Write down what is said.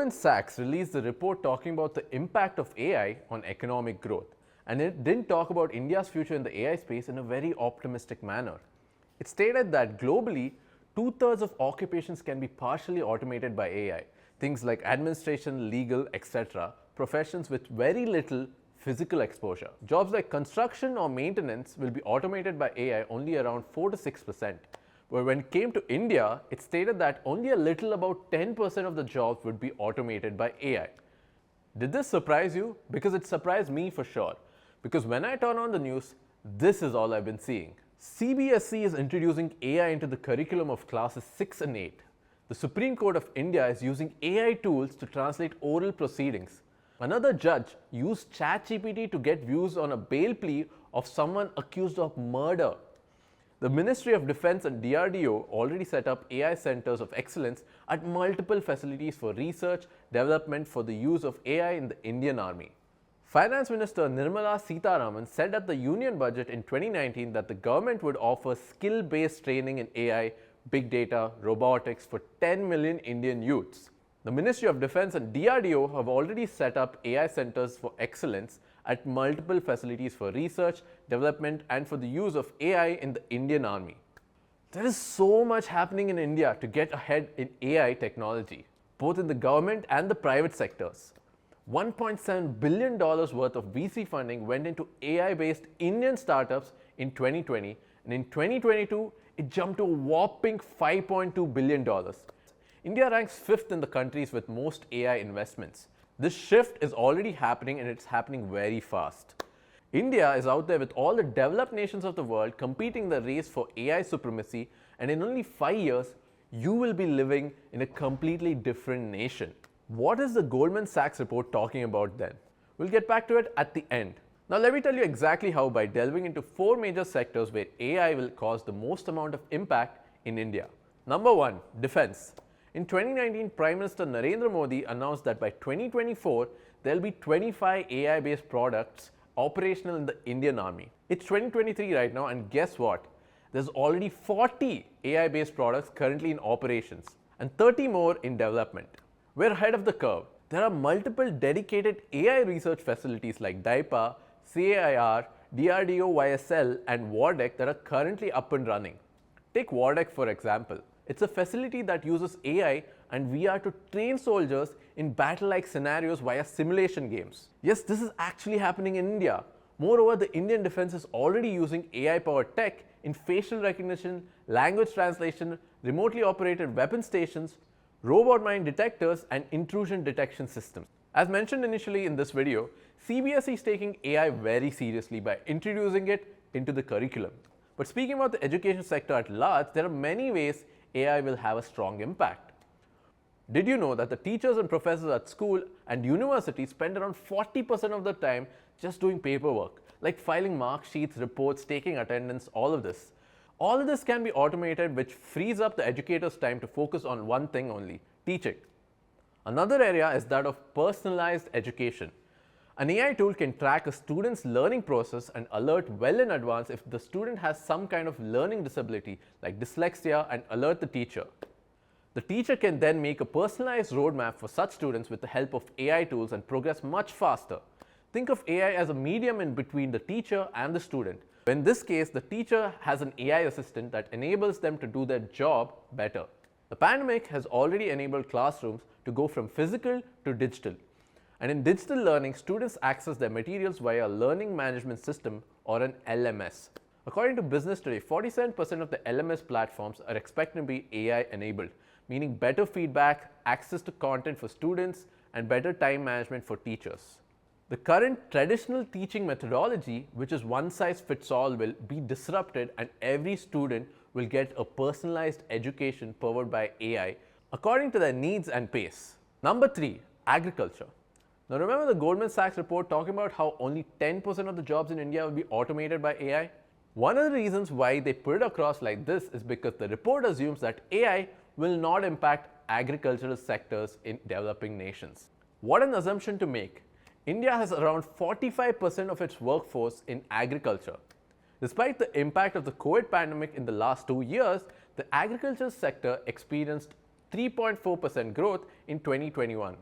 Goldman Sachs released a report talking about the impact of AI on economic growth, and it didn't talk about India's future in the AI space in a very optimistic manner. It stated that globally, two-thirds of occupations can be partially automated by AI, things like administration, legal, etc., professions with very little physical exposure. Jobs like construction or maintenance will be automated by AI only around 4 to 6%. But when it came to India, it stated that only a little about 10% of the jobs would be automated by AI. Did this surprise you? Because it surprised me for sure. Because when I turn on the news, this is all I've been seeing. CBSE is introducing AI into the curriculum of classes 6 and 8. The Supreme Court of India is using AI tools to translate oral proceedings. Another judge used ChatGPT to get views on a bail plea of someone accused of murder. The Ministry of Defense and DRDO already set up AI centers of excellence at multiple facilities for research, development for the use of AI in the Indian Army. Finance Minister Nirmala Sitharaman said at the Union Budget in 2019 that the government would offer skill-based training in AI, big data, robotics for 10 million Indian youths. The Ministry of Defense and DRDO have already set up AI centers for excellence at multiple facilities for research, development, and for the use of AI in the Indian Army. There is so much happening in India to get ahead in AI technology, both in the government and the private sectors. $1.7 billion worth of VC funding went into AI-based Indian startups in 2020, and in 2022, it jumped to a whopping $5.2 billion. India ranks 5th in the countries with most AI investments. This shift is already happening, and it's happening very fast. India is out there with all the developed nations of the world competing in the race for AI supremacy, and in only 5 years, you will be living in a completely different nation. What is the Goldman Sachs report talking about then? We'll get back to it at the end. Now let me tell you exactly how by delving into 4 major sectors where AI will cause the most amount of impact in India. Number 1, defense. In 2019, Prime Minister Narendra Modi announced that by 2024, there will be 25 AI-based products operational in the Indian Army. It's 2023 right now, and guess what? There's already 40 AI-based products currently in operations and 30 more in development. We're ahead of the curve. There are multiple dedicated AI research facilities like DIPA, CAIR, DRDO YSL, and WARDEC that are currently up and running. Take WARDEC for example. It's a facility that uses AI and VR to train soldiers in battle-like scenarios via simulation games. Yes, this is actually happening in India. Moreover, the Indian defense is already using AI-powered tech in facial recognition, language translation, remotely operated weapon stations, robot mine detectors, and intrusion detection systems. As mentioned initially in this video, CBSE is taking AI very seriously by introducing it into the curriculum. But speaking about the education sector at large, there are many ways AI will have a strong impact. Did you know that the teachers and professors at school and universities spend around 40% of their time just doing paperwork, like filing mark sheets, reports, taking attendance, all of this? All of this can be automated, which frees up the educator's time to focus on one thing only, teaching. Another area is that of personalized education. An AI tool can track a student's learning process and alert well in advance if the student has some kind of learning disability like dyslexia and alert the teacher. The teacher can then make a personalized roadmap for such students with the help of AI tools and progress much faster. Think of AI as a medium in between the teacher and the student. In this case, the teacher has an AI assistant that enables them to do their job better. The pandemic has already enabled classrooms to go from physical to digital. And in digital learning, students access their materials via a learning management system or an LMS. According to Business Today, 47% of the LMS platforms are expected to be AI enabled, meaning better feedback, access to content for students, and better time management for teachers. The current traditional teaching methodology, which is one size fits all, will be disrupted, and every student will get a personalized education powered by AI according to their needs and pace. Number 3, agriculture. Now remember the Goldman Sachs report talking about how only 10% of the jobs in India will be automated by AI? One of the reasons why they put it across like this is because the report assumes that AI will not impact agricultural sectors in developing nations. What an assumption to make. India has around 45% of its workforce in agriculture. Despite the impact of the COVID pandemic in the last 2 years, the agriculture sector experienced 3.4% growth in 2021.